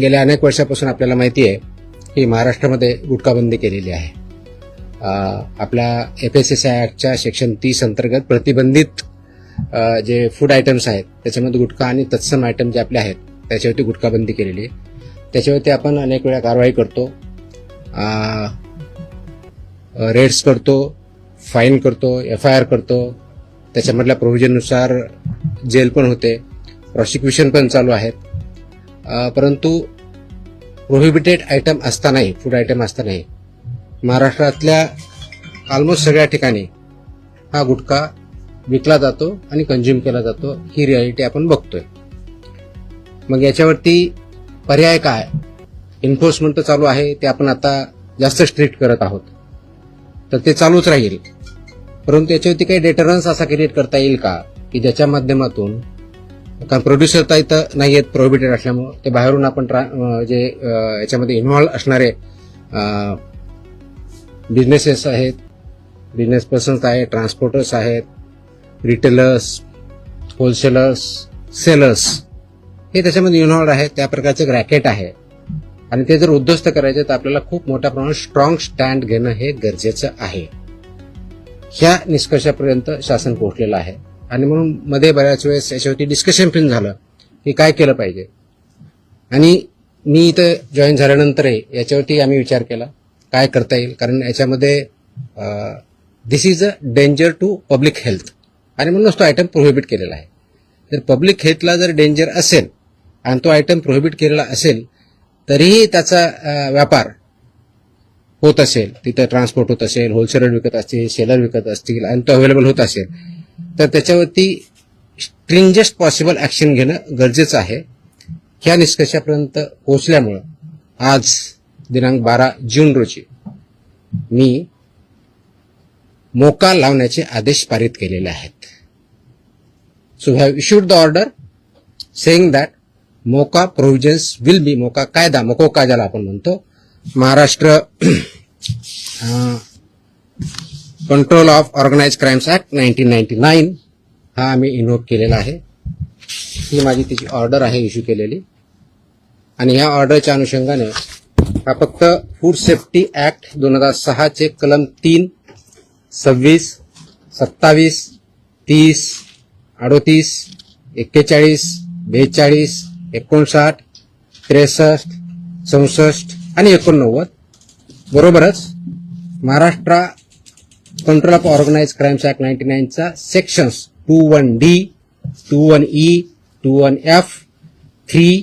गेल्या अनेक वर्षापासून आपल्याला माहिती आहे की महाराष्ट्रामध्ये गुटखाबंदी केलेली आहे. आपल्या FSSAI ॲक्टच्या सेक्शन 30 अंतर्गत प्रतिबंधित जे फूड आयटम्स आहेत त्याच्यामध्ये गुटखा आणि तत्सम आयटम जे आपले आहेत त्याच्यावरती गुटखाबंदी केलेली आहे. त्याच्यावरती आपण अनेक वेळा कारवाई करतो, रेड्स करतो, फाईन करतो, FIR करतो. त्याच्यामधल्या प्रोव्हिजननुसार जेल पण होते, प्रॉसिक्युशन पण चालू आहेत. परंतु प्रोहिबिटेड आयटम असतानाही, फूड आयटम असतानाही महाराष्ट्रातल्या ऑलमोस्ट सगळ्या ठिकाणी हा गुटखा विकला जातो आणि कंझ्युम केला जातो. ही रियालिटी आपण बघतोय. मग याच्यावरती पर्याय काय? एन्फोर्समेंट तर चालू आहे, ते आपण आता जास्त स्ट्रिक्ट करत आहोत, तर ते चालूच राहील. परंतु याच्यावरती काही डेटरन्स असा क्रिएट करता येईल का की ज्याच्या माध्यमातून, कारण प्रोड्युसर तर इथं नाही आहेत प्रोहिबिटेड असल्यामुळे, ते बाहेरून आपण जे याच्यामध्ये इन्व्हॉल्व असणारे बिझनेसेस आहेत, बिझनेस पर्सन्स आहेत, ट्रान्सपोर्टर्स आहेत, रिटेलर्स, होलसेलर्स, सेलर्स, हे त्याच्यामध्ये इन्व्हॉल्व आहेत. त्या प्रकारचे रॅकेट आहे आणि ते जर उद्ध्वस्त करायचे तर आपल्याला खूप मोठ्या प्रमाणात स्ट्रॉंग स्टँड घेणं हे गरजेचं आहे. ह्या निष्कर्षापर्यंत शासन पोहोचलेलं आहे आणि म्हणून मध्ये बऱ्याच वेळेस याच्यावरती डिस्कशन पण झालं की काय केलं पाहिजे. आणि मी इथं जॉईन झाल्यानंतरही याच्यावरती आम्ही विचार केला काय करता येईल, कारण याच्यामध्ये this is a danger to public health आणि म्हणूनच तो आयटम प्रोहिबिट केलेला आहे. जर पब्लिक हेल्थला जर डेंजर असेल आणि तो आयटम प्रोहिबिट केलेला असेल तरीही त्याचा व्यापार होत असेल, तिथं ट्रान्सपोर्ट होत असेल, होलसेलर विकत असतील, सेलर विकत असतील आणि तो अवेलेबल होत असेल, तर त्याच्यावरती स्ट्रिंजेस्ट पॉसिबल ऍक्शन घेणं गरजेचं आहे. ह्या निष्कर्षापर्यंत पोहोचल्यामुळं आज दिनांक 12 जून रोजी मी मोका लावण्याचे आदेश पारित केलेले आहेत. So we have issued the order saying that MCOCA provisions will be, MCOCA कायदा, मकोका ज्याला आपण म्हणतो, Maharashtra control of organised crimes act 1999 हा आम्ही इन्व्होक केलेला आहे. ही माझी तिची ऑर्डर आहे इश्यू केलेली. आणि या ऑर्डरच्या अनुषंगाने हा फक्त फूड सेफ्टी ऍक्ट 2006 चे कलम 3, 26, 27, 30, 38, 41, 42, 59, 63, 64 आणि 89 बरोबरच Maharashtra control of organize crimes act 99 चा सेक्शन्स 21D, 21E, 21F, 3